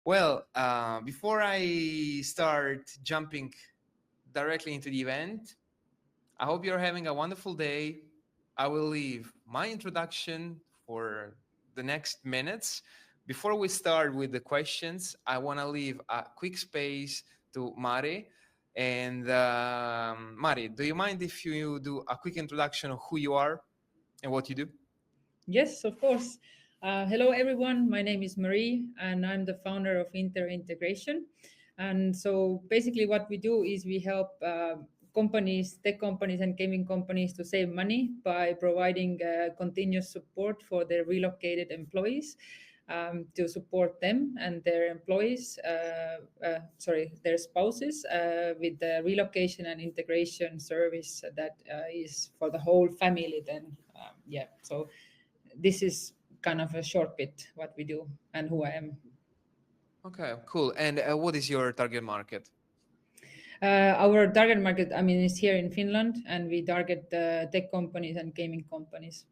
Well, before I start jumping directly into the event, I hope you're having a wonderful day. I will leave my introduction for the next minutes. Before we start with the questions, I want to leave a quick space to Marii. And Marii, do you mind if you do a quick introduction of who you are and what you do? Yes, of course. Hello, everyone. My name is Marie, and I'm the founder of Intero Integration. And so basically, what we do is we help companies, tech companies, and gaming companies to save money by providing continuous support for their relocated employees. To support them and their employees, their spouses, with the relocation and integration service that is for the whole family. Then, so this is kind of a short bit what we do and who I am. Okay, cool. And what is your target market? Our target market, I mean, is here in Finland, and we target tech companies and gaming companies.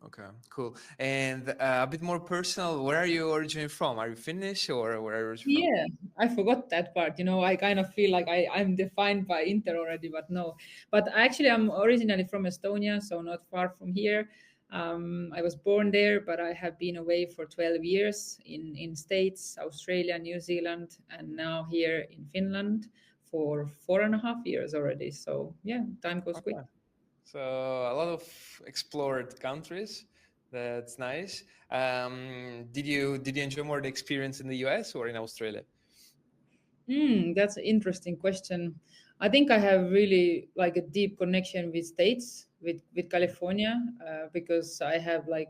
Okay, cool. And a bit more personal, where are you originally from? Are you Finnish or where are you originally from? Yeah, I forgot that part. I kind of feel like I'm defined by Inter already, but no. But actually, I'm originally from Estonia, so not far from here. I was born there, but I have been away for 12 years in States, Australia, New Zealand, and now here in Finland for 4.5 years already. So yeah, time goes quick. Okay. So a lot of explored countries. That's nice. Did you enjoy more the experience in the US or in Australia? That's an interesting question. I think I have really like a deep connection with states, with California, because I have like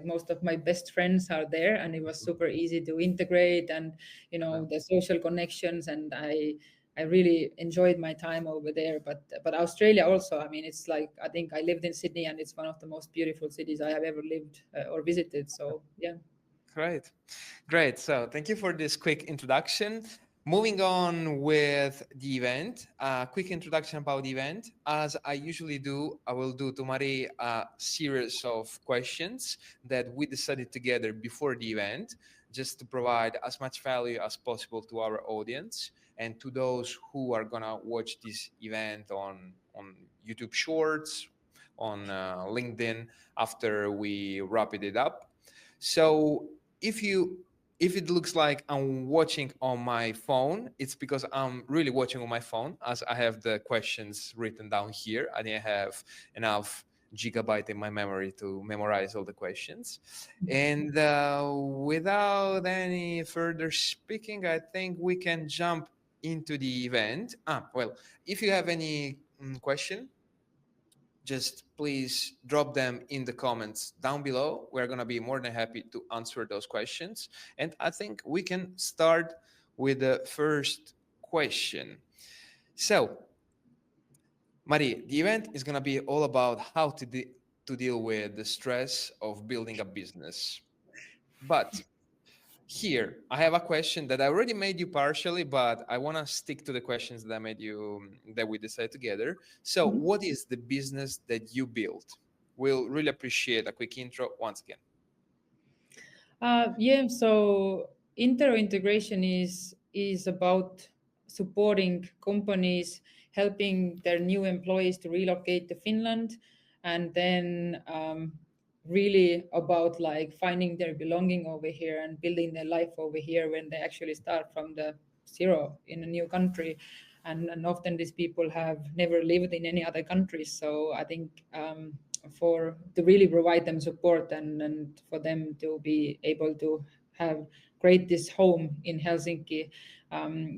most of my best friends are there, and it was super easy to integrate, and the social connections, and I really enjoyed my time over there. But Australia also, I mean, it's like I think I lived in Sydney, and it's one of the most beautiful cities I have ever lived or visited. So yeah. Great. Great. So thank you for this quick introduction. Moving on with the event, a quick introduction about the event. As I usually do, I will do to Marie a series of questions that we decided together before the event, just to provide as much value as possible to our audience and to those who are gonna watch this event on YouTube Shorts, on LinkedIn after we wrap it up. So if you if it looks like I'm watching on my phone, it's because I'm really watching on my phone as I have the questions written down here. I didn't have enough gigabyte in my memory to memorize all the questions. And without any further speaking, I think we can jump into the event. Well, if you have any question, just please drop them in the comments down below. We're going to be more than happy to answer those questions. And I think we can start with the first question. So, Marie, the event is going to be all about how to deal with the stress of building a business. But here, I have a question that I already made you partially, but I want to stick to the questions that I made you that we decided together. So, what is the business that you built? We'll really appreciate a quick intro once again. Yeah, so Intero Integration is about supporting companies, helping their new employees to relocate to Finland, and then really about like finding their belonging over here and building their life over here when they actually start from the zero in a new country. And often these people have never lived in any other countries. So I think for to really provide them support and for them to be able to have create this home in Helsinki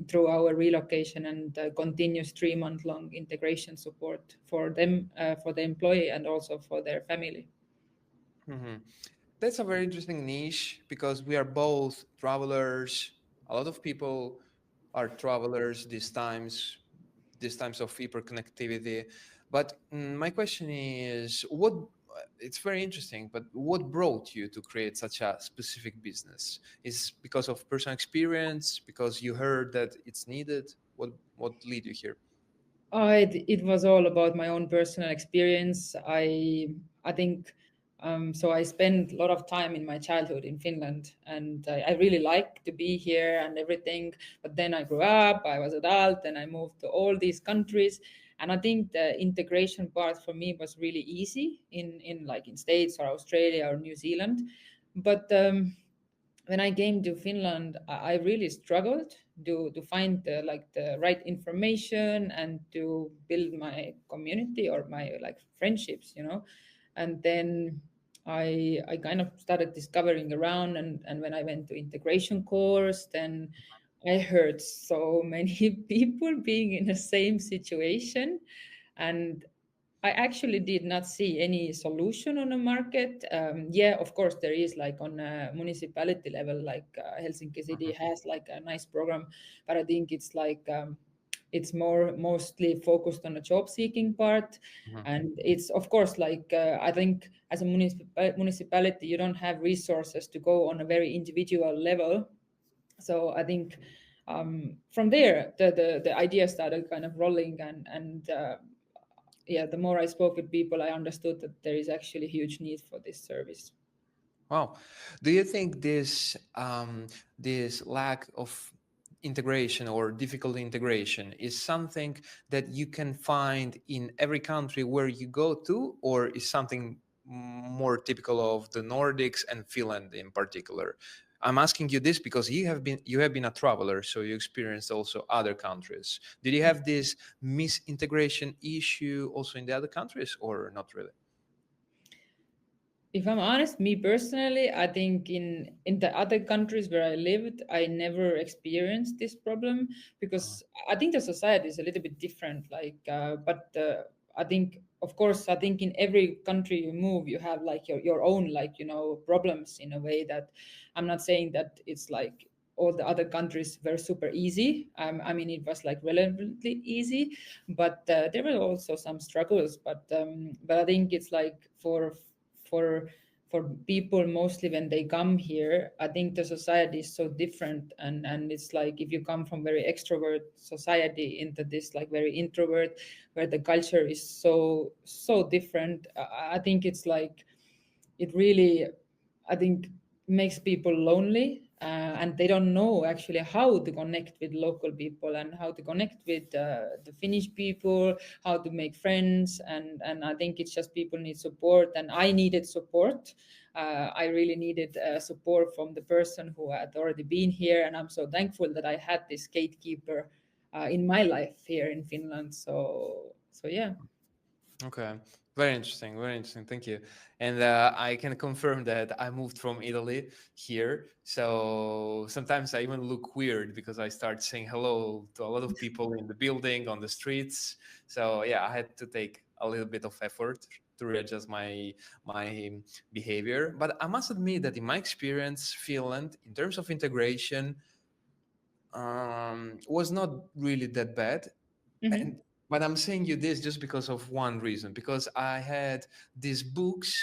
through our relocation and continuous 3 month long integration support for them, for the employee and also for their family. Mhm. That's a very interesting niche because we are both travelers. A lot of people are travelers these times of hyperconnectivity. But my question is, what? It's very interesting. But what brought you to create such a specific business? Is because of personal experience? Because you heard that it's needed? What lead you here? It was all about my own personal experience. I think So I spent a lot of time in my childhood in Finland, and I really like to be here and everything. But then I grew up, I was adult, and I moved to all these countries. And I think the integration part for me was really easy in like in States or Australia or New Zealand. But when I came to Finland, I really struggled to find the right information and to build my community or my like friendships, you know. And then I kind of started discovering around, and when I went to integration course, then I heard so many people being in the same situation, and I actually did not see any solution on the market. Yeah, of course, there is like on a municipality level, like Helsinki City has like a nice program, but I think it's like it's mostly focused on the job seeking part, Mhm. and it's of course like I think as a municipality you don't have resources to go on a very individual level. So I think from there the idea started kind of rolling, and yeah, the more I spoke with people, I understood that there is actually a huge need for this service. Wow. Do you think this lack of integration or difficult integration is something that you can find in every country where you go to, or is something more typical of the Nordics and Finland in particular? I'm asking you this because you have been a traveler, so you experienced also other countries. Did you have this misintegration issue also in the other countries, or not really? If I'm honest, me personally, I think in the other countries where I lived, I never experienced this problem Uh, because I think the society is a little bit different. Like, but I think, of course, I think in every country you move, you have like your own like problems in a way that I'm not saying that it's like all the other countries were super easy. I mean, it was like relatively easy, but there were also some struggles. But I think it's like for for people mostly when they come here, I think the society is so different, and it's like if you come from very extrovert society into this like very introvert where the culture is so different. I think it's like it really, I think, makes people lonely, and they don't know actually how to connect with local people and how to connect with the Finnish people, how to make friends, and I think it's just people need support, and I needed support. I really needed support from the person who had already been here, and I'm so thankful that I had this gatekeeper in my life here in Finland. So yeah. Okay, very interesting, very interesting. Thank you. And I can confirm that I moved from Italy here, so sometimes I even look weird because I start saying hello to a lot of people in the building, on the streets. So yeah, I had to take a little bit of effort to readjust my behavior. But I must admit that in my experience, Finland, in terms of integration, was not really that bad. Hmm. And but I'm saying you this just because of one reason, because I had these books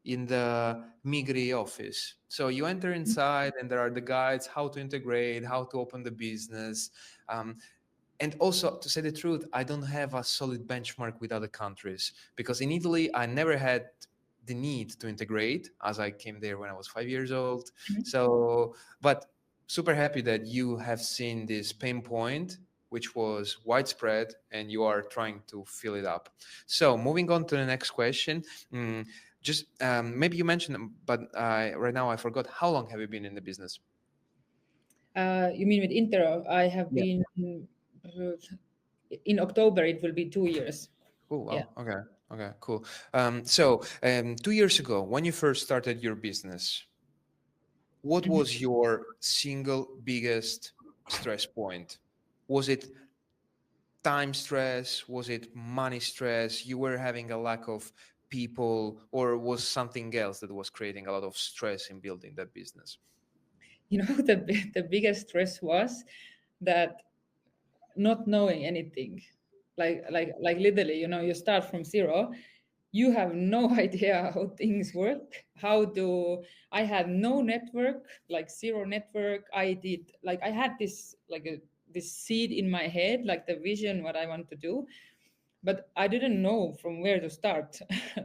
in the Migri office. So you enter inside and there are the guides, how to integrate, how to open the business. Um, and also, to say the truth, I don't have a solid benchmark with other countries because in Italy, I never had the need to integrate as I came there when I was 5 years old. So, but super happy that you have seen this pain point, which was widespread, and you are trying to fill it up. So, moving on to the next question. Just maybe you mentioned, but right now I forgot. How long have you been in the business? You mean with Intero? I have Yeah. been uh, in October. It will be 2 years. Oh, Yeah. wow. Okay. Okay, cool. So, 2 years ago, when you first started your business, what Mhm. was your single biggest stress point? Was it time stress? Was it money stress? You were having a lack of people, or was something else that was creating a lot of stress in building that business? You know, the biggest stress was that not knowing anything, like literally, you start from zero. You have no idea how things work. How do I had no network, like zero network. I had this like this seed in my head, like the vision what I want to do, but I didn't know from where to start,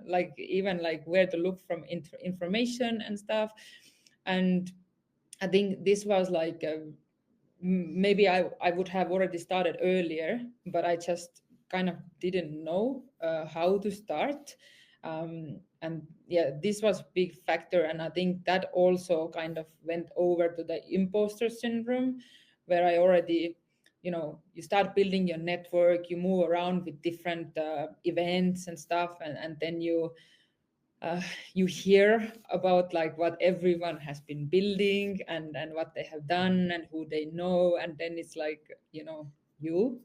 like even like where to look from information and stuff. And I think this was like maybe I would have already started earlier, but I just kind of didn't know how to start. And yeah, this was a big factor. And I think that also kind of went over to the imposter syndrome, where I already, you start building your network, you move around with different events and stuff, and then uh, you hear about like what everyone has been building and what they have done and who they know, and then it's like you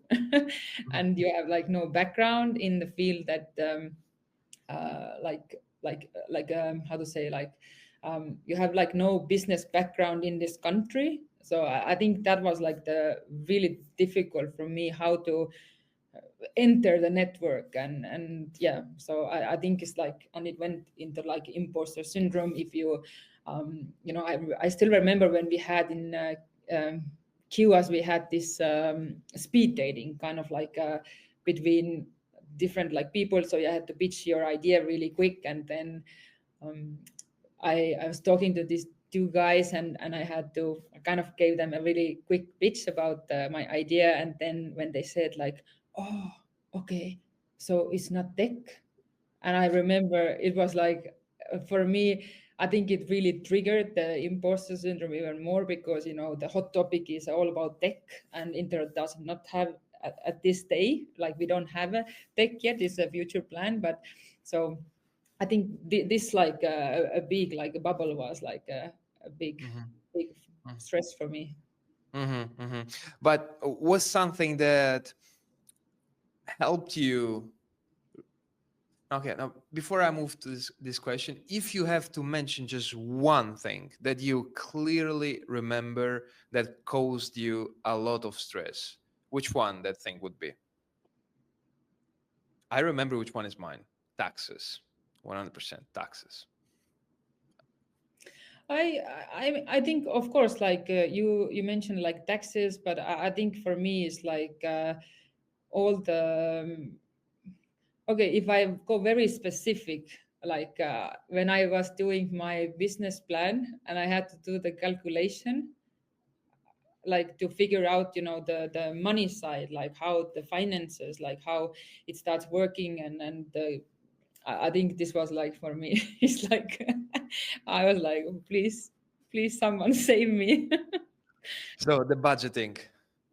and you have like no background in the field that how to say, like you have like no business background in this country. So I think that was like the really difficult for me, how to enter the network. And yeah, so I think it's like, and it went into like imposter syndrome. If you I still remember when we had in QAS, we had this speed dating, kind of like between different like people, so you had to pitch your idea really quick. And then um, I was talking to these two guys, and I kind of gave them a really quick pitch about my idea. And then when they said like, oh, okay, so it's not tech. And I remember it was like, for me, I think it really triggered the imposter syndrome even more, because the hot topic is all about tech, and Intero does not have at this day, like we don't have a tech yet. It's a future plan. But so I think this like a big like a bubble was like a big Mhm. big stress for me. Mhm, mhm. But was something that helped you? Okay, now before I move to this question, if you have to mention just one thing that you clearly remember that caused you a lot of stress, which one that thing would be? I remember which one is mine. Taxes. 100% taxes. I think, of course, like you mentioned like taxes, but I think for me it's like all the okay, if I go very specific, like when I was doing my business plan and I had to do the calculation, like to figure out the money side, like how the finances, like how it starts working. And I think this was like for me it's like I was like, oh, please someone save me. So the budgeting.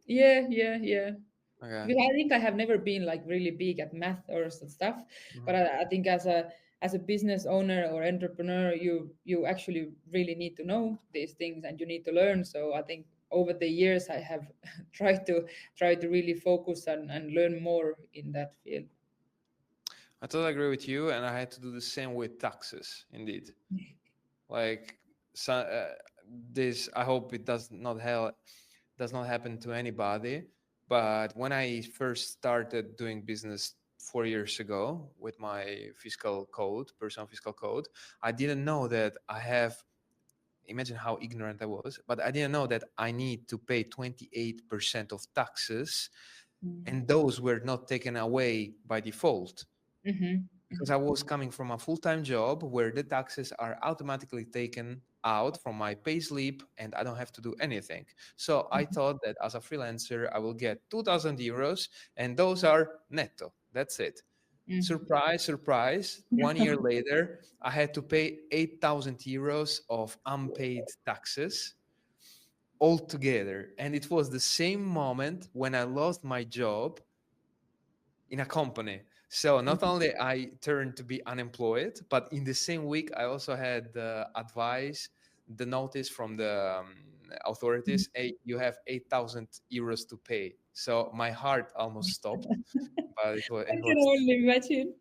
Yeah, Okay. because I think I have never been like really big at math or stuff. But Mhm. I think as a business owner or entrepreneur, you actually really need to know these things and you need to learn. So I think over the years I have tried to really focus and learn more in that field. I totally agree with you, and I had to do the same with taxes. Indeed, like so, this. I hope it does not happen to anybody. But when I first started doing business 4 years ago with my fiscal code, personal fiscal code, I didn't know that I have. Imagine how ignorant I was, but I didn't know that I need to pay 28% of taxes, and those were not taken away by default Mm-hmm. because I was coming from a full-time job where the taxes are automatically taken out from my payslip and I don't have to do anything. So I thought that as a freelancer, I will get 2,000 euros and those are netto. That's it. Mm-hmm. Surprise, surprise. 1 year later, I had to pay 8,000 euros of unpaid taxes altogether. And it was the same moment when I lost my job in a company. So not only I turned to be unemployed, but in the same week I also had the advice, the notice from the authorities: hey, you have 8,000 euros to pay. So my heart almost stopped, but I can only imagine.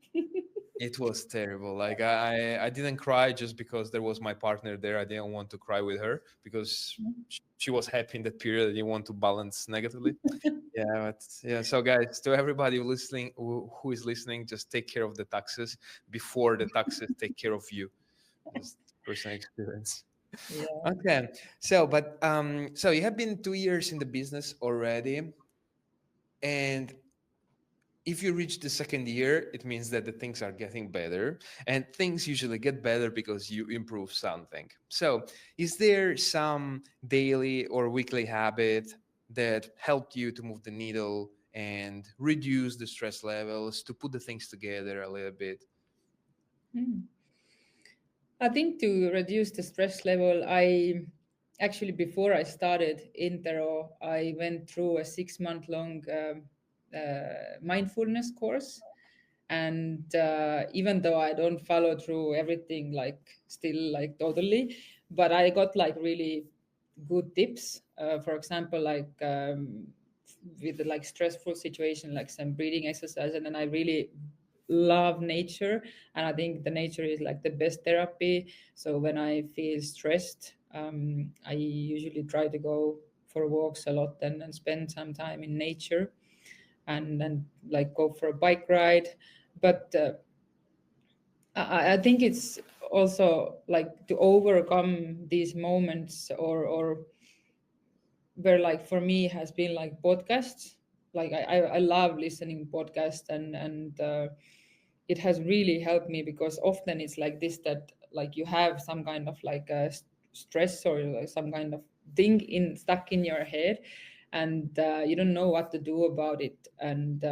it was terrible. Like I didn't cry just because there was my partner there. I didn't want to cry with her because she was happy in that period. I didn't want to balance negatively. Yeah, but yeah. So, guys, to everybody listening, who is listening, just take care of the taxes before the taxes take care of you. Just personal experience. Yeah. Okay. So, but so you have been 2 years in the business already, and if you reach the second year, it means that the things are getting better, and things usually get better because you improve something. So, is there some daily or weekly habit that helped you to move the needle and reduce the stress levels, to put the things together a little bit? Mm. I think to reduce the stress level, I actually, before I started Intero, I went through a 6 month long mindfulness course. And even though I don't follow through everything, like still like totally, but I got like really good tips. For example, like with the, like stressful situation, like some breathing exercise, and then I really love nature, and I think the nature is like the best therapy. So when I feel stressed, I usually try to go for walks a lot and spend some time in nature, and then like go for a bike ride. But I think it's also like to overcome these moments, or where like for me has been like podcasts. Like I love listening podcasts, and it has really helped me, because often it's like this, that like you have some kind of like a stress, or like some kind of thing in stuck in your head, and you don't know what to do about it. And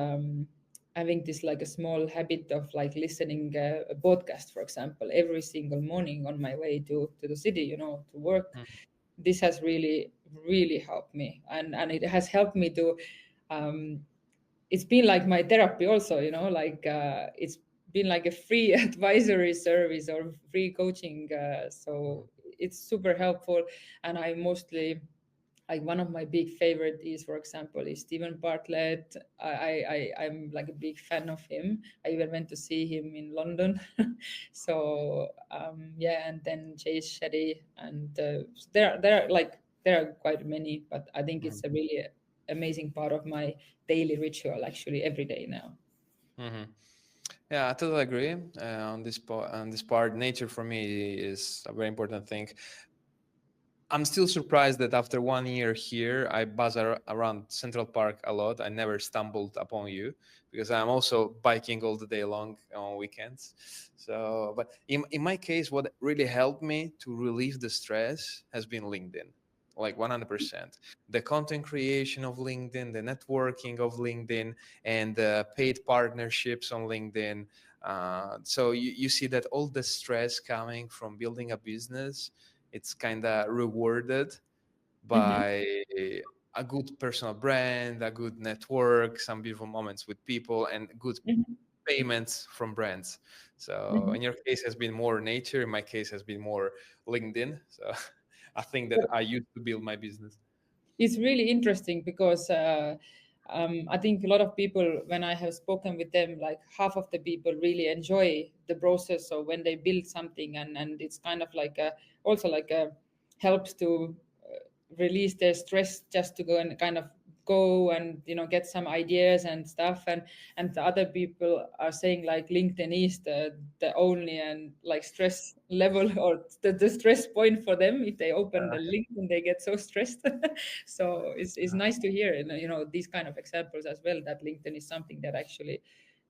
having this like a small habit of like listening a podcast, for example, every single morning on my way to the city, to work, this has really helped me, and it has helped me to um, it's been like my therapy also, like it's been like a free advisory service or free coaching, so it's super helpful. And I mostly, like, one of my big favorite is, for example, is Stephen Bartlett. I'm like a big fan of him. I even went to see him in London. So yeah, and then Chase Shetty, and there are quite many, but I think it's a really amazing part of my daily ritual, actually, every day now. Mm-hmm. Yeah, I totally agree on this part. On this part, nature for me is a very important thing. I'm still surprised that after 1 year here, I buzz around Central Park a lot. I never stumbled upon you because I'm also biking all the day long on weekends. So, but in my case, what really helped me to relieve the stress has been LinkedIn, like 100%. The content creation of LinkedIn, the networking of LinkedIn, and the paid partnerships on LinkedIn. So you see that all the stress coming from building a business, it's kind of rewarded Hmm. by a good personal brand, a good network, some beautiful moments with people, and good Hmm. payments from brands. So Hmm. in your case has been more nature, in my case has been more LinkedIn. So I think that I used to build my business. It's really interesting because I think a lot of people, when I have spoken with them, like half of the people really enjoy the process. So when they build something, and it's kind of like also like helps to release their stress, just to go and kind of go and get some ideas and stuff. And the other people are saying like LinkedIn is the only and like stress level, or the stress point for them. If they open the link and they get so stressed. So it's nice to hear, these kind of examples as well, that LinkedIn is something that actually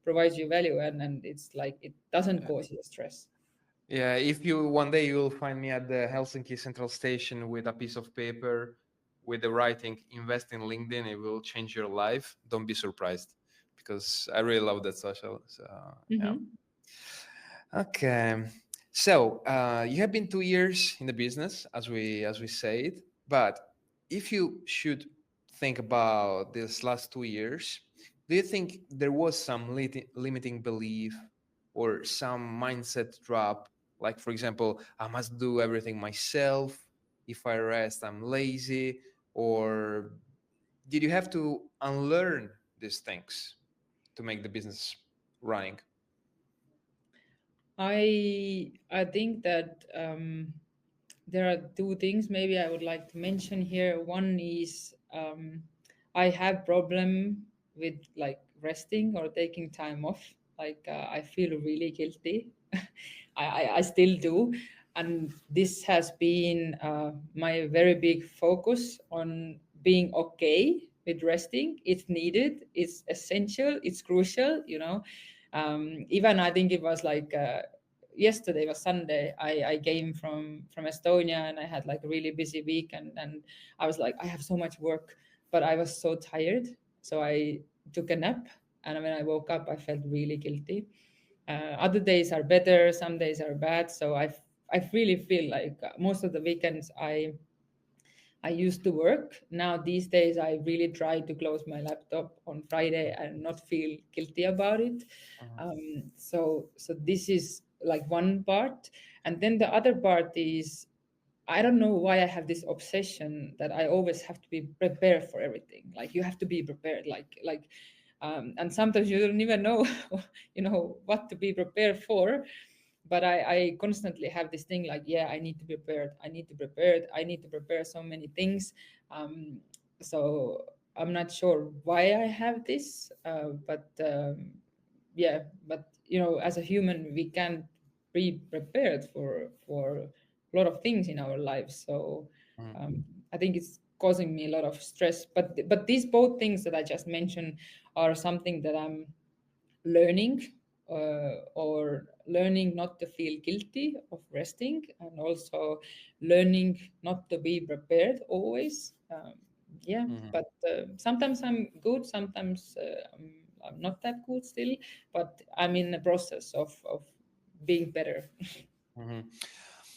provides you value, and it's like it doesn't cause you stress. Yeah, if you one day you will find me at the Helsinki Central Station with a piece of paper with the writing "Invest in LinkedIn, it will change your life." Don't be surprised, because I really love that social. So yeah. Hmm. Okay. So you have been 2 years in the business, as we said, but if you should think about this last 2 years, do you think there was some limiting belief or some mindset drop? Like, for example, I must do everything myself. If I rest, I'm lazy. Or did you have to unlearn these things to make the business running? I think that there are two things maybe I would like to mention here. One is I have problem with like resting or taking time off. Like I feel really guilty. I still do, and this has been my very big focus on being okay with resting. It's needed, it's essential, it's crucial, even I think it was like yesterday was Sunday. I came from Estonia, and I had like a really busy week, and I was like, I have so much work, but I was so tired, so I took a nap, and when I woke up I felt really guilty. Other days are better, some days are bad, so I really feel like most of the weekends I used to work. Now these days I really try to close my laptop on Friday and not feel guilty about it. Mhm. So this is like one part, and then the other part is, I don't know why I have this obsession that I always have to be prepared for everything. Like you have to be prepared, and sometimes you don't even know, what to be prepared for. But I constantly have this thing like, yeah, I need to be prepared. I need to prepare. I need to prepare so many things. Um, so I'm not sure why I have this, but yeah, but as a human, we can't be prepared for a lot of things in our lives. So Mhm. I think it's causing me a lot of stress. But these both things that I just mentioned are something that I'm learning, or learning not to feel guilty of resting, and also learning not to be prepared always. Yeah, Mhm. but sometimes I'm good, sometimes I'm not that good still, but I'm in the process of being better. Mhm.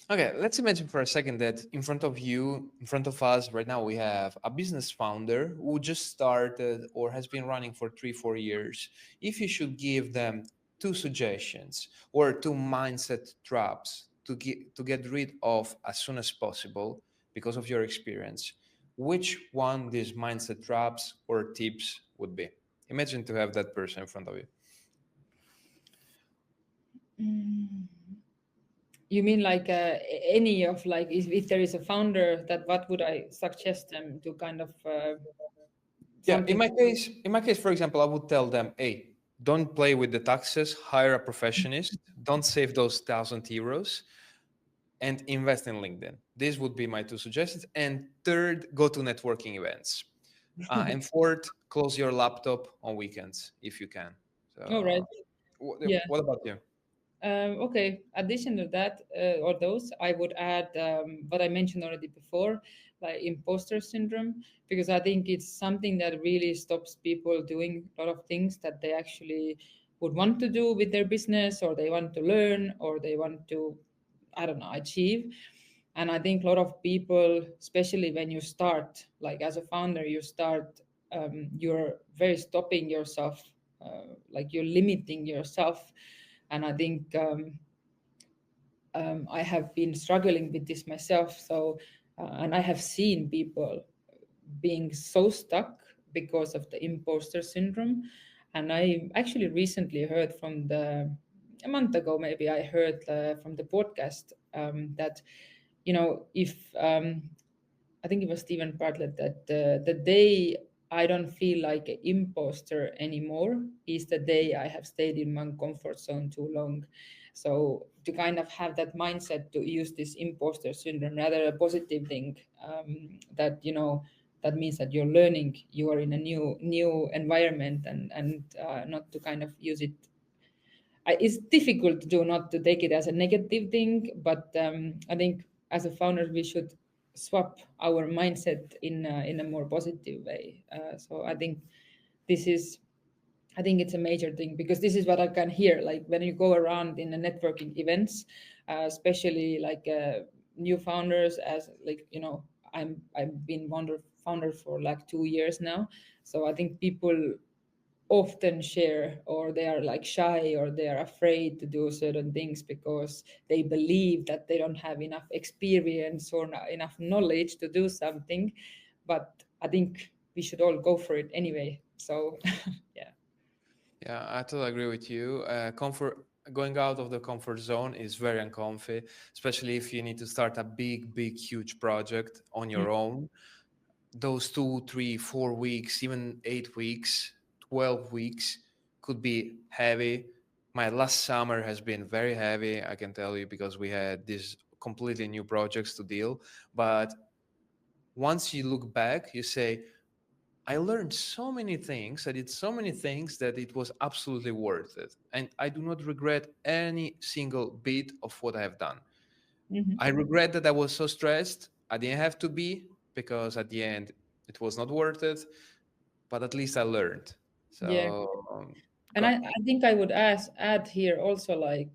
Okay, let's imagine for a second that in front of you, in front of us right now, we have a business founder who just started or has been running for 3, 4 years. If you should give them two suggestions or two mindset traps to get rid of as soon as possible because of your experience, which one these mindset traps or tips would be? Imagine to have that person in front of you. Mm. You mean like any of, like, if there is a founder, that what would I suggest them to kind of Yeah, in something? my case, for example, I would tell them, hey, don't play with the taxes, hire a professionist, don't save those 1,000 euros, and invest in LinkedIn. These would be my two suggestions. And third, go to networking events. And fourth, close your laptop on weekends if you can. All right. So, what, Yeah. what about you? Okay. Addition to that, or those, I would add what I mentioned already before, like imposter syndrome, because I think it's something that really stops people doing a lot of things that they actually would want to do with their business, or they want to learn, or they want to, I don't know, achieve. And I think a lot of people, especially when you start, like as a founder, you start, you're very stopping yourself, like you're limiting yourself. And I think I have been struggling with this myself. So, and I have seen people being so stuck because of the imposter syndrome. And I actually recently heard from a month ago, maybe I heard from the podcast that, if I think it was Stephen Bartlett, that the day I don't feel like an imposter anymore is the day I have stayed in my comfort zone too long. So to kind of have that mindset to use this imposter syndrome rather a positive thing, that that means that you're learning, you are in a new environment, and not to kind of use it. It's difficult to do, not to take it as a negative thing, but I think as a founder we should swap our mindset in a more positive way. So I think this is, I think it's a major thing, because this is what I can hear, like when you go around in the networking events, especially like new founders, as like I've been founder for like 2 years now. So I think people often share, or they are like shy, or they are afraid to do certain things because they believe that they don't have enough experience or enough knowledge to do something. But I think we should all go for it anyway. So yeah. Yeah, I totally agree with you. Comfort Going out of the comfort zone is very uncomfy, especially if you need to start a big, huge project on Mm. your own. Those 2, 3, 4 weeks, even 8 weeks, 12 weeks could be heavy. My last summer has been very heavy, I can tell you, because we had these completely new projects to deal. But once you look back, you say, I learned so many things. I did so many things that it was absolutely worth it. And I do not regret any single bit of what I have done. Hmm. I regret that I was so stressed. I didn't have to be, because at the end it was not worth it, but at least I learned. Yeah. So, And I think I would add here also like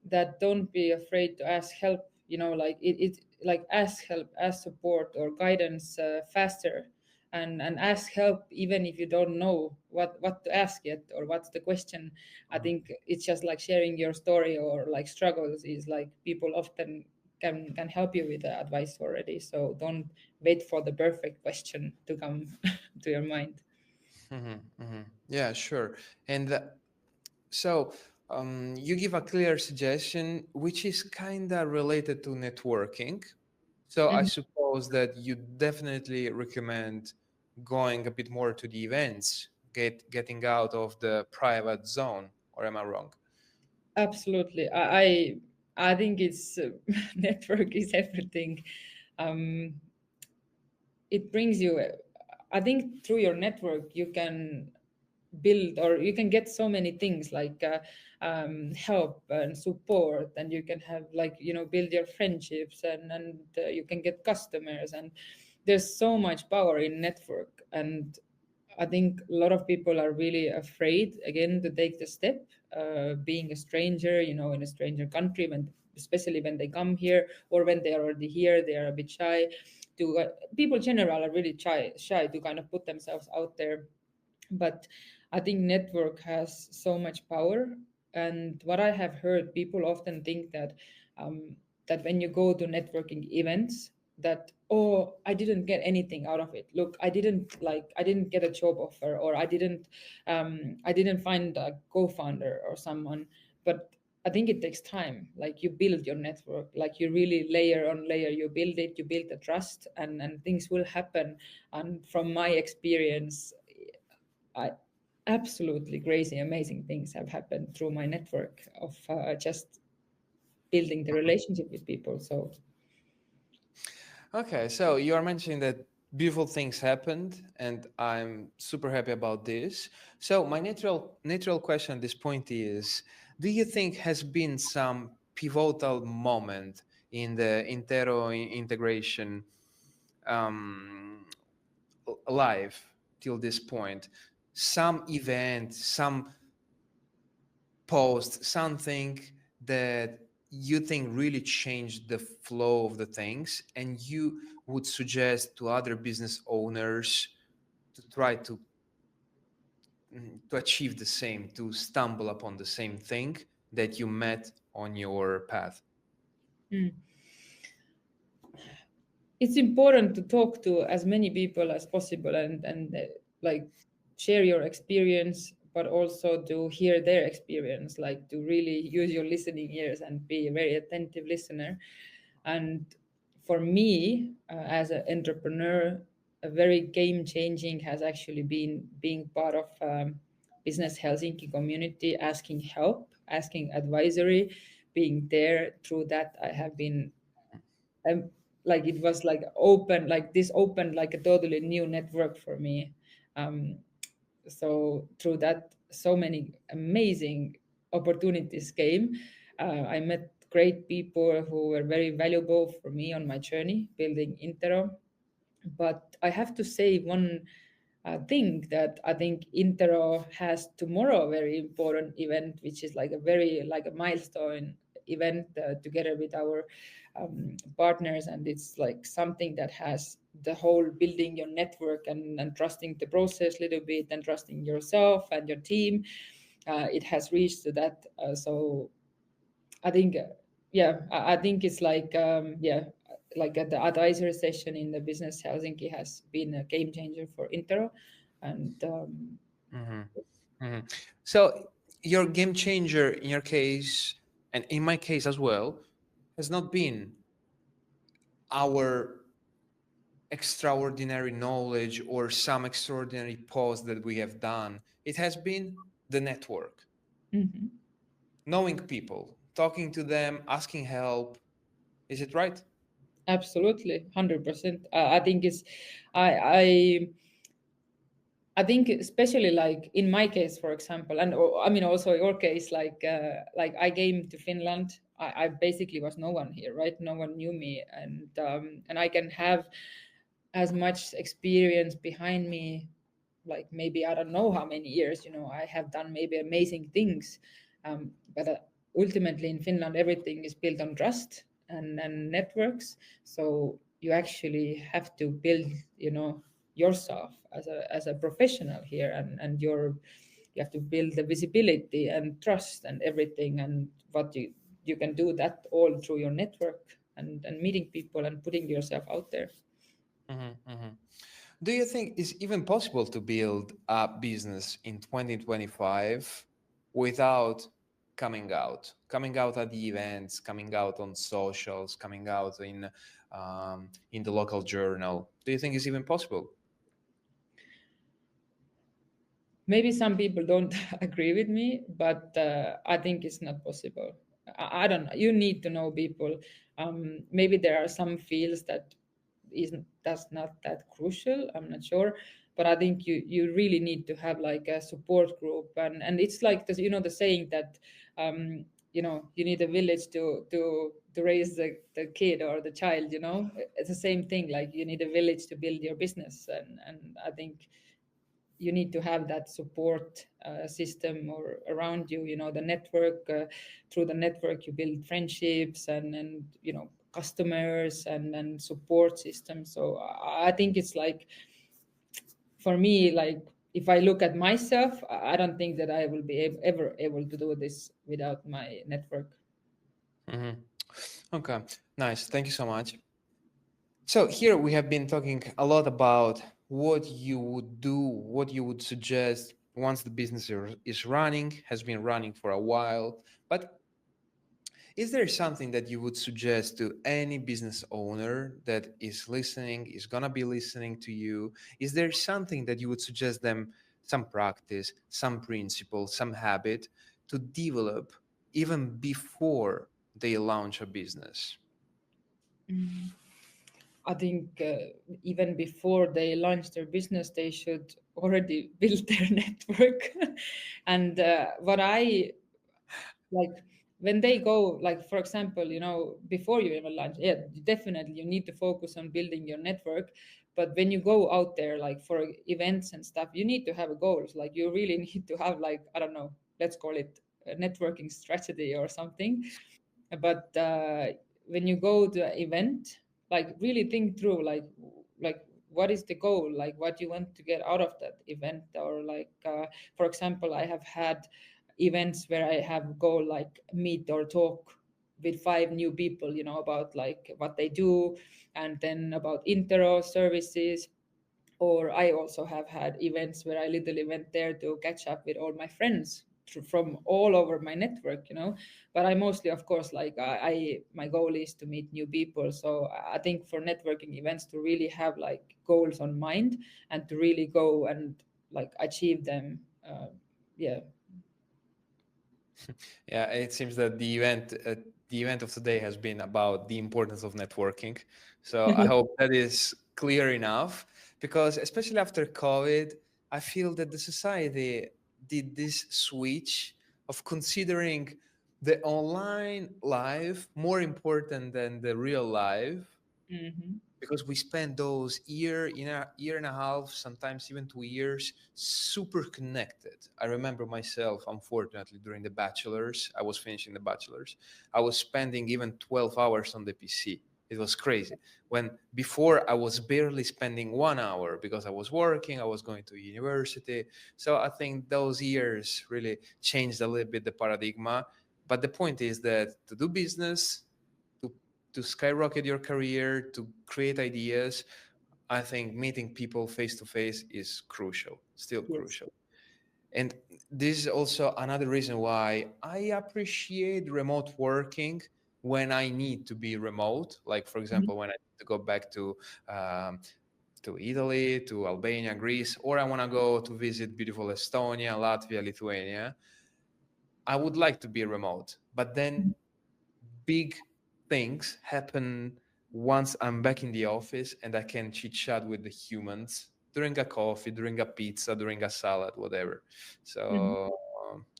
that don't be afraid to ask help, you know, like it like ask help, ask support or guidance faster, and ask help even if you don't know what to ask yet or what's the question. I think it's just like sharing your story or like struggles is like people often can help you with the advice already, so don't wait for the perfect question to come to your mind. yeah, sure. And so you give a clear suggestion, which is kind of related to networking. So I Mhm. suppose that you definitely recommend going a bit more to the events, getting out of the private zone, or am I wrong? Absolutely. I think it's network is everything. Um, it brings you. I think through your network you can build or you can get so many things like help and support, and you can have like you know build your friendships and you can get customers, and there's so much power in network. And I think a lot of people are really afraid again to take the step, being a stranger, you know, in a stranger country, when especially when they come here or when they are already here, they are a bit shy. To people in general are really shy to kind of put themselves out there, but I think network has so much power. And what I have heard, people often think that that when you go to networking events, that oh I didn't get anything out of it. Look, I didn't get a job offer, or I didn't find a co-founder or someone. But I think it takes time. Like you build your network, like you really layer on layer, you build it, you build the trust, and things will happen. And from my experience, I absolutely crazy, amazing things have happened through my network of just building the relationship with people. So, Okay, so you are mentioning that beautiful things happened, and I'm super happy about this. So my natural question at this point is: do you think has been some pivotal moment in the integration um, life till this point? Some event, some post, something that you think really changed the flow of the things, and you would suggest to other business owners to try to achieve the same, to stumble upon the same thing that you met on your path? mm, it's important to talk to as many people as possible and like share your experience, but also to hear their experience, like to really use your listening ears and be a very attentive listener. And for me, as an entrepreneur, a very game changing has actually been being part of Business Helsinki community, asking help, asking advisory, being there. Through that, I have been um, like it was like open, like this opened like a totally new network for me. Um, so through that, so many amazing opportunities came. I met great people who were very valuable for me on my journey building Intero. But I have to say one thing, that I think Intero has tomorrow a very important event, which is like a very like a milestone event together with our partners, and it's like something that has the whole building your network and trusting the process a little bit and trusting yourself and your team. It has reached to that. So I think, yeah, I think it's like, yeah, like at the advisory session in the Business Helsinki has been a game changer for Intero. And Hmm. Hmm. So your game changer in your case, and in my case as well, has not been our extraordinary knowledge or some extraordinary post that we have done. It has been the network, mhm, knowing people, talking to them, asking help. Is it right? absolutely, 100%. I think it's, I I think especially like in my case, for example, and I mean also your case, like I came to Finland. I basically was no one here, right? No one knew me, and I can have as much experience behind me, like maybe I don't know how many years. I have done maybe amazing things, but ultimately in Finland everything is built on trust and networks. So you actually have to build, yourself as a professional here, and you have to build the visibility and trust and everything, and what you can do that all through your network and meeting people and putting yourself out there. Do you think it's even possible to build a business in 2025 without coming out at the events, coming out on socials, coming out in the local journal? Do you think it's even possible? Maybe some people don't agree with me, but I think it's not possible. I don't know. You need to know people. Maybe there are some fields that's not that crucial. I'm not sure, but I think you really need to have like a support group, and it's like this, the saying that you need a village to raise the kid or the child. It's the same thing. Like you need a village to build your business, and I think you need to have that support system or around you, the network. Through the network you build friendships and customers and support systems. So I think it's like, for me, like if I look at myself, I don't think that I will be ever able to do this without my network. Mhm. Okay, nice. Thank you so much. So here we have been talking a lot about what you would do, what you would suggest once the business is running, has been running for a while. But is there something that you would suggest to any business owner that is listening, is gonna be listening to you? Is there something that you would suggest them, some practice, some principle, some habit to develop even before they launch a business? Mm. I think even before they launch their business, they should already build their network. And what I like, when they go, like for example, before you even launch, yeah, definitely you need to focus on building your network. But when you go out there, like for events and stuff, you need to have goals. Like you really need to have, like, I don't know, let's call it a networking strategy or something. But when you go to an event, like really think through, like what is the goal, like what you want to get out of that event. Or like for example, I have had events where I have go like meet or talk with 5 new people, about like what they do, and then about Intero services. Or I also have had events where I literally went there to catch up with all my friends from all over my network. But I mostly, of course, like my goal is to meet new people. So I think for networking events, to really have like goals on mind and to really go and like achieve them. Yeah. Yeah, it seems that the event of today has been about the importance of networking. So I hope that is clear enough, because especially after COVID, I feel that the society did this switch of considering the online life more important than the real life, Hmm. because we spend those year and a half, sometimes even 2 years, super connected. I remember myself, unfortunately, during the bachelor's, I was finishing the bachelor's, I was spending even 12 hours on the PC. It was crazy. When before I was barely spending 1 hour because I was working, I was going to university. So I think those years really changed a little bit the paradigm. But the point is that to do business, to to skyrocket your career, to create ideas, I think meeting people face to face is crucial, still Yes. crucial. And this is also another reason why I appreciate remote working when I need to be remote. Like, for Mhm. example, when I need to go back to Italy, to Albania, Greece, or I want to go to visit beautiful Estonia, Latvia, Lithuania, I would like to be remote. But then big things happen once I'm back in the office and I can chit chat with the humans during a coffee, during a pizza, during a salad, whatever. Mhm. So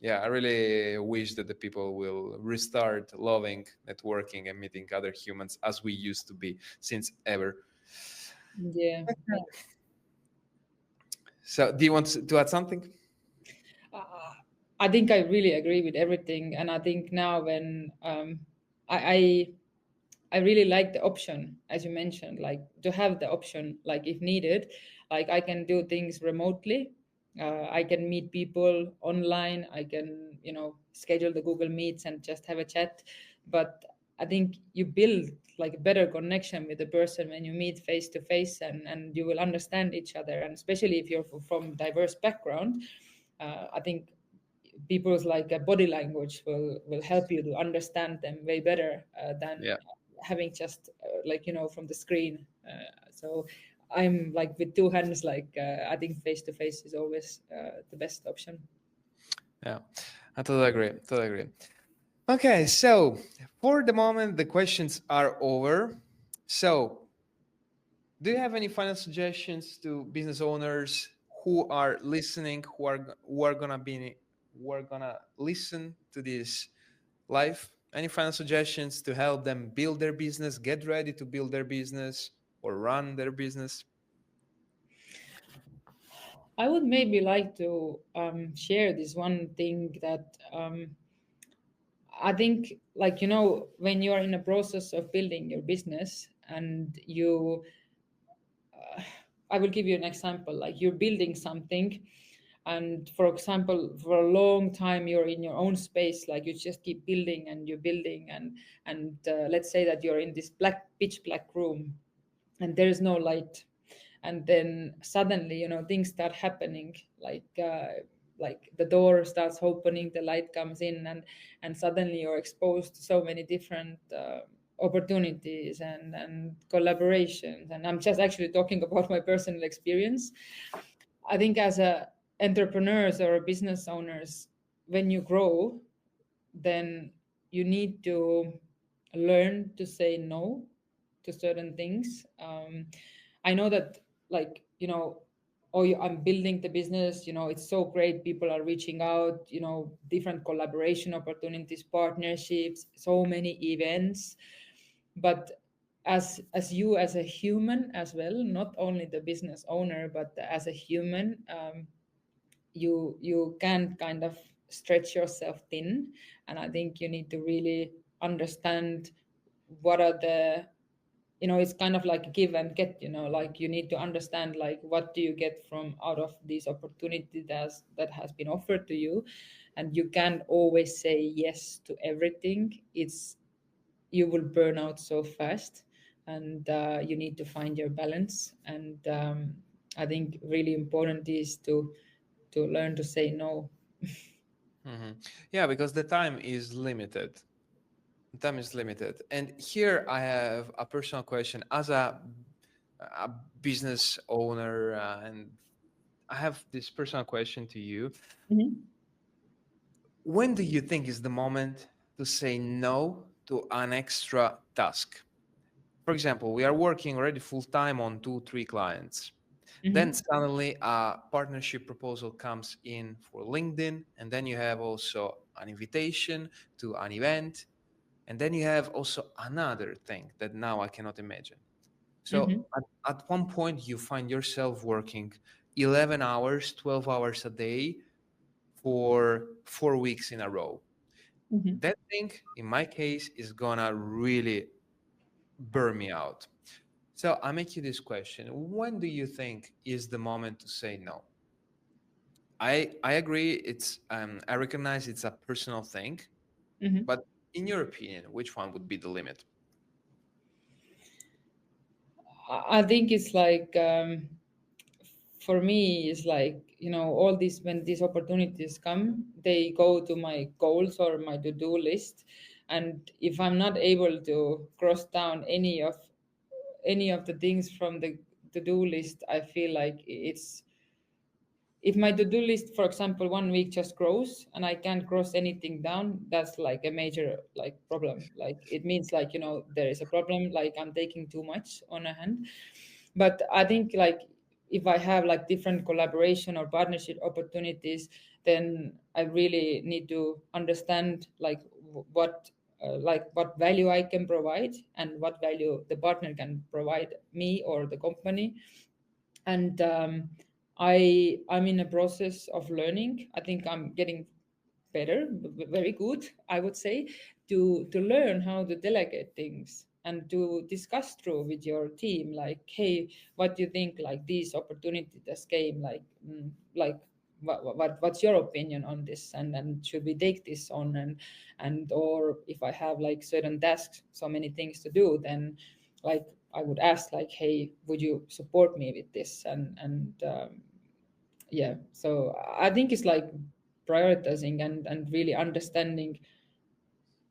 yeah, I really wish that the people will restart loving networking and meeting other humans as we used to be since ever. Yeah. So do you want to add something? Uh, I think I really agree with everything, and I think now when I, I I really like the option, as you mentioned, like to have the option, like if needed, like I can do things remotely. I can meet people online. I can, schedule the Google Meets and just have a chat. But I think you build like a better connection with the person when you meet face to face, and you will understand each other. And especially if you're from diverse background, I think people's like body language will help you to understand them way better than Yeah. having just from the screen. So I'm like with two hands, like I think face to face is always the best option. Yeah, I totally agree. Totally agree. Okay, so for the moment, the questions are over. So, do you have any final suggestions to business owners who are listening, who are gonna listen to this live? Any final suggestions to help them build their business, get ready to build their business, or run their business? I would maybe like to share this one thing that I think, like, when you are in a process of building your business and I will give you an example. Like you're building something, and for example, for a long time you're in your own space. Like you just keep building and you're building, and let's say that you're in this pitch black room, and there is no light, and then suddenly things start happening, like the door starts opening, the light comes in, and suddenly you're exposed to so many different opportunities and collaborations. And I'm just actually talking about my personal experience. I think as a entrepreneurs or business owners, when you grow, then you need to learn to say no to certain things. I know that, like, oh, I'm building the business, it's so great. People are reaching out, different collaboration opportunities, partnerships, so many events. But as you as a human as well, not only the business owner, but as a human, you can kind of stretch yourself thin. And I think you need to really understand what are the, it's kind of like give and get, like you need to understand like what do you get from out of these opportunities that has been offered to you. And you can't always say yes to everything. It's You will burn out so fast, and you need to find your balance. And I think really important is to learn to say no. Hmm. Yeah, because the time is limited. Time is limited. And here I have a personal question as a business owner, and I have this personal question to you. Mhm. When do you think is the moment to say no to an extra task? For example, we are working already full time on two, three clients. Then Mhm. suddenly a partnership proposal comes in for LinkedIn, and then you have also an invitation to an event, and then you have also another thing that now I cannot imagine. So Mhm. at one point, you find yourself working 11 hours, 12 hours a day for 4 weeks in a row. Mhm. That thing, in my case, is gonna really burn me out. So I make you this question. When do you think is the moment to say no? I agree. I recognize it's a personal thing, Mhm. but in your opinion, which one would be the limit? I think it's like, for me, it's like, all these, when these opportunities come, they go to my goals or my to-do list. And if I'm not able to cross down any of the things from the to-do list, I feel like it's, if my to-do list, for example, one week just grows and I can't cross anything down, that's like a major like problem. Like it means, like, there is a problem, like I'm taking too much on a hand. But I think, like, if I have like different collaboration or partnership opportunities, then I really need to understand like what value I can provide and what value the partner can provide me or the company. And I'm in a process of learning. I think I'm getting better, very good, I would say, to learn how to delegate things and to discuss through with your team, like, hey, what do you think? Like these opportunities that came, like what's your opinion on this? And should we take this on? And or if I have like certain tasks, so many things to do, then like I would ask like, hey, would you support me with this? And yeah, so I think it's like prioritizing and really understanding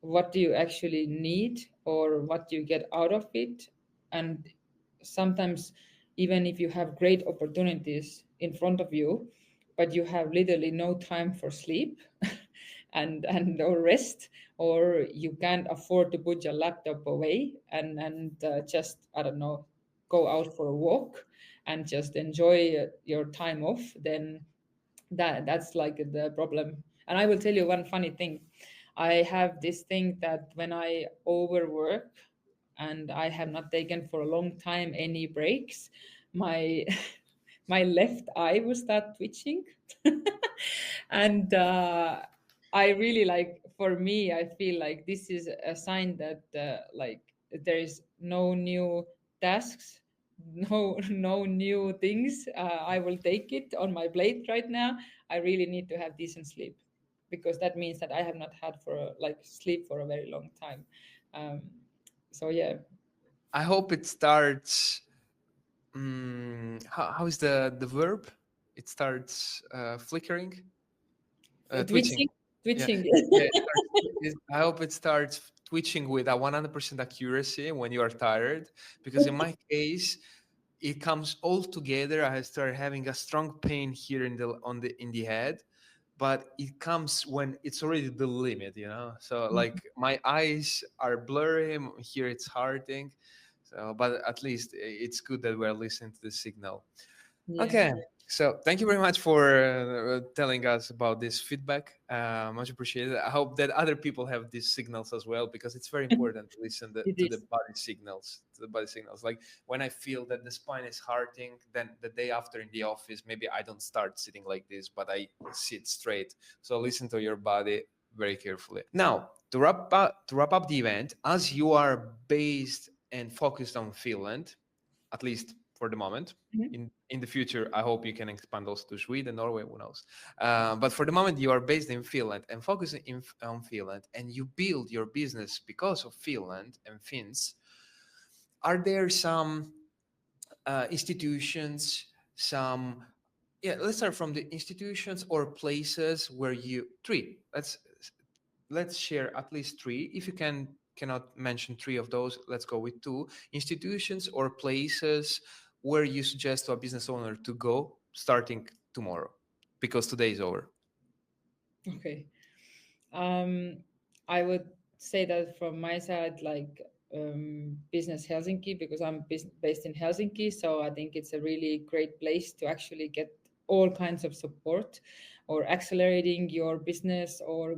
what do you actually need or what do you get out of it. And sometimes even if you have great opportunities in front of you, but you have literally no time for sleep and or rest, or you can't afford to put your laptop away and just, I don't know, go out for a walk and just enjoy your time off, then that's like the problem. And I will tell you one funny thing. I have this thing that when I overwork and I have not taken for a long time any breaks, my my left eye will start twitching. And I really like, for me, I feel like this is a sign that like there is no new tasks, no new things. I will take it on my plate right now. I really need to have decent sleep, because that means that I have not had like sleep for a very long time. um, so yeah. I hope it starts. How is the verb? It starts flickering, twitching. Twitching. Yeah, Twitching. yeah. I hope it starts twitching with a 100% accuracy when you are tired. Because in my case, it comes all together. I start having a strong pain here in the head, but it comes when it's already the limit, you know. So like my eyes are blurry. Here it's hurting. So, but at least it's good that we're listening to the signal. Yeah. Okay. So thank you very much for telling us about this feedback. Much appreciated. I hope that other people have these signals as well, because it's very important to listen It to the is. body signals. To the body signals. Like when I feel that the spine is hurting, then the day after in the office, maybe I don't start sitting like this, but I sit straight. So listen to your body very carefully. Now, to wrap up the event, as you are based and focused on Finland, at least for the moment. Mhm. In the future, I hope you can expand also to Sweden, Norway, who knows. But for the moment, you are based in Finland and focusing on Finland, and you build your business because of Finland and Finns. Are there some institutions, some yeah, let's start from the institutions or places where you three. Let's share at least three. If you cannot mention three of those, let's go with two institutions or places where you suggest to a business owner to go starting tomorrow, because today is over. Okay. Um, I would say that from my side, like Business Helsinki, because I'm based in Helsinki. So I think it's a really great place to actually get all kinds of support or accelerating your business, or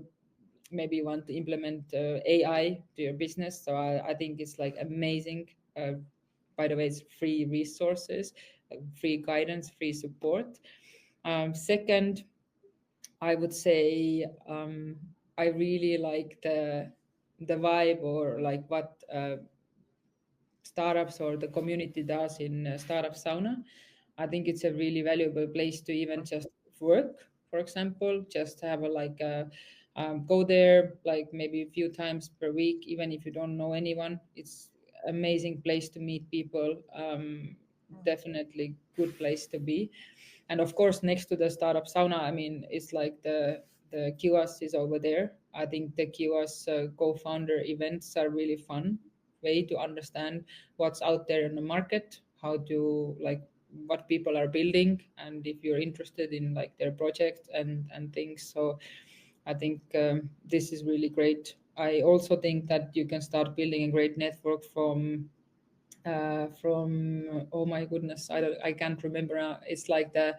maybe you want to implement AI to your business. So I think it's like amazing. By the way, it's free resources, free guidance, free support. Second, I would say I really like the vibe, or like what startups or the community does in Startup Sauna. I think it's a really valuable place to even just work. For example, just have a go there like maybe a few times per week, even if you don't know anyone. It's amazing place to meet people. Definitely good place to be. And of course, next to the Startup Sauna, I mean, it's like the QS is over there. I think the QS co-founder events are really fun way to understand what's out there in the market, how to like what people are building, and if you're interested in like their project and things. So I think this is really great. I also think that you can start building a great network from from, oh my goodness, I can't remember now. It's like the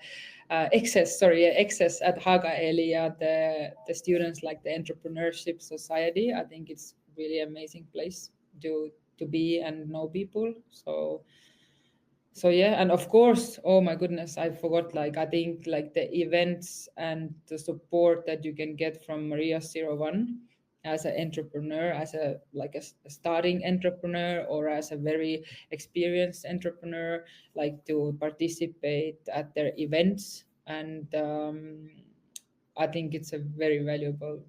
excess, sorry, excess at Hagaeli, the students, like the entrepreneurship society. I think it's really amazing place to be and know people. So yeah, and of course, oh my goodness, I forgot, like I think like the events and the support that you can get from Maria Zero One as an entrepreneur, as a like a starting entrepreneur or as a very experienced entrepreneur, like to participate at their events. And I think it's a very valuable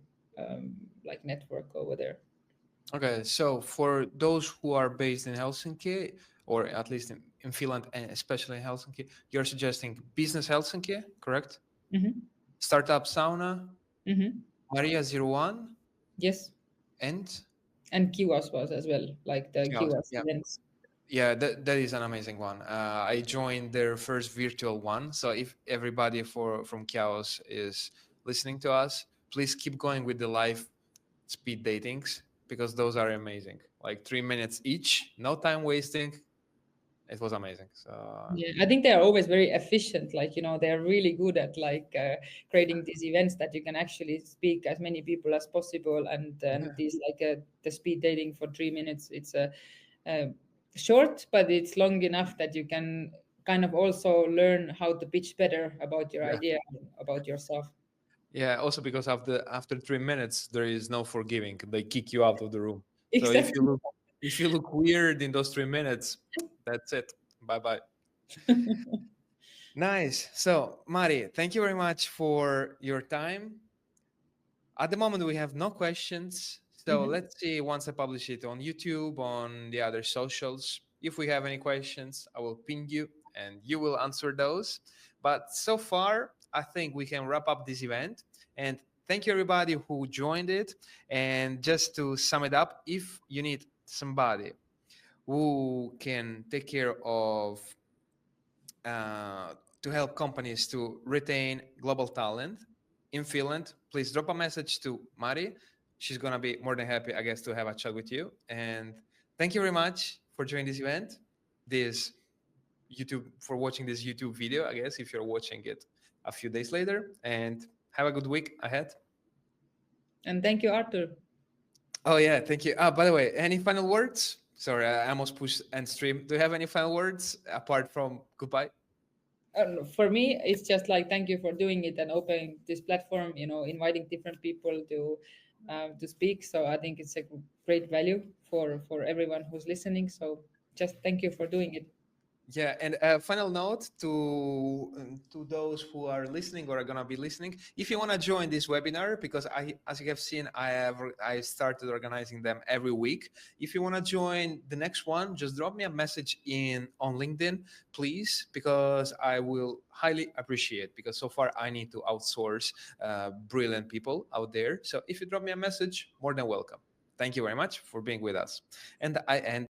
like network over there. Okay, so for those who are based in Helsinki, or at least in Finland, and especially in Helsinki, you're suggesting Business Helsinki, correct? Hmm. Startup Sauna, Hmm. Maria Zero One, Yes, and and Kiwas was as well, like the Chaos. Kiwas Yeah, events. yeah, that is an amazing one. I joined their first virtual one, so if everybody from Chaos is listening to us, please keep going with the live speed datings because those are amazing. Like 3 minutes each, no time wasting. It was amazing. So Yeah, I think they are always very efficient. Like, they're really good at like creating these events that you can actually speak as many people as possible. And yeah, these like the speed dating for 3 minutes. It's a short, but it's long enough that you can kind of also learn how to pitch better about your yeah, idea, about yourself. yeah. Also because after 3 minutes, there is no forgiving. They kick you out of the room. So Exactly. if you look weird in those 3 minutes, that's it. Bye bye. Nice. So Mari, thank you very much for your time. At the moment, we have no questions. So Mhm. let's see once I publish it on YouTube, on the other socials. If we have any questions, I will ping you and you will answer those. But so far, I think we can wrap up this event. And thank you, everybody who joined it. And just to sum it up, if you need somebody who can take care of to help companies to retain global talent in Finland, please drop a message to Mari. She's gonna be more than happy, I guess, to have a chat with you. And thank you very much for joining this event, this for watching this YouTube video, I guess, if you're watching it a few days later. And have a good week ahead. And thank you, Artur. Oh yeah, thank you. By the way, any final words? Sorry, I almost pushed end stream. Do you have any final words apart from goodbye? For me, it's just like thank you for doing it and opening this platform. Inviting different people to speak. So I think it's a great value for everyone who's listening. So just thank you for doing it. Yeah, and a final note to those who are listening or are gonna be listening. If you want to join this webinar, because as you have seen, I started organizing them every week. If you want to join the next one, just drop me a message in on LinkedIn, please, because I will highly appreciate. Because so far I need to outsource brilliant people out there. So if you drop me a message, more than welcome. Thank you very much for being with us, and I end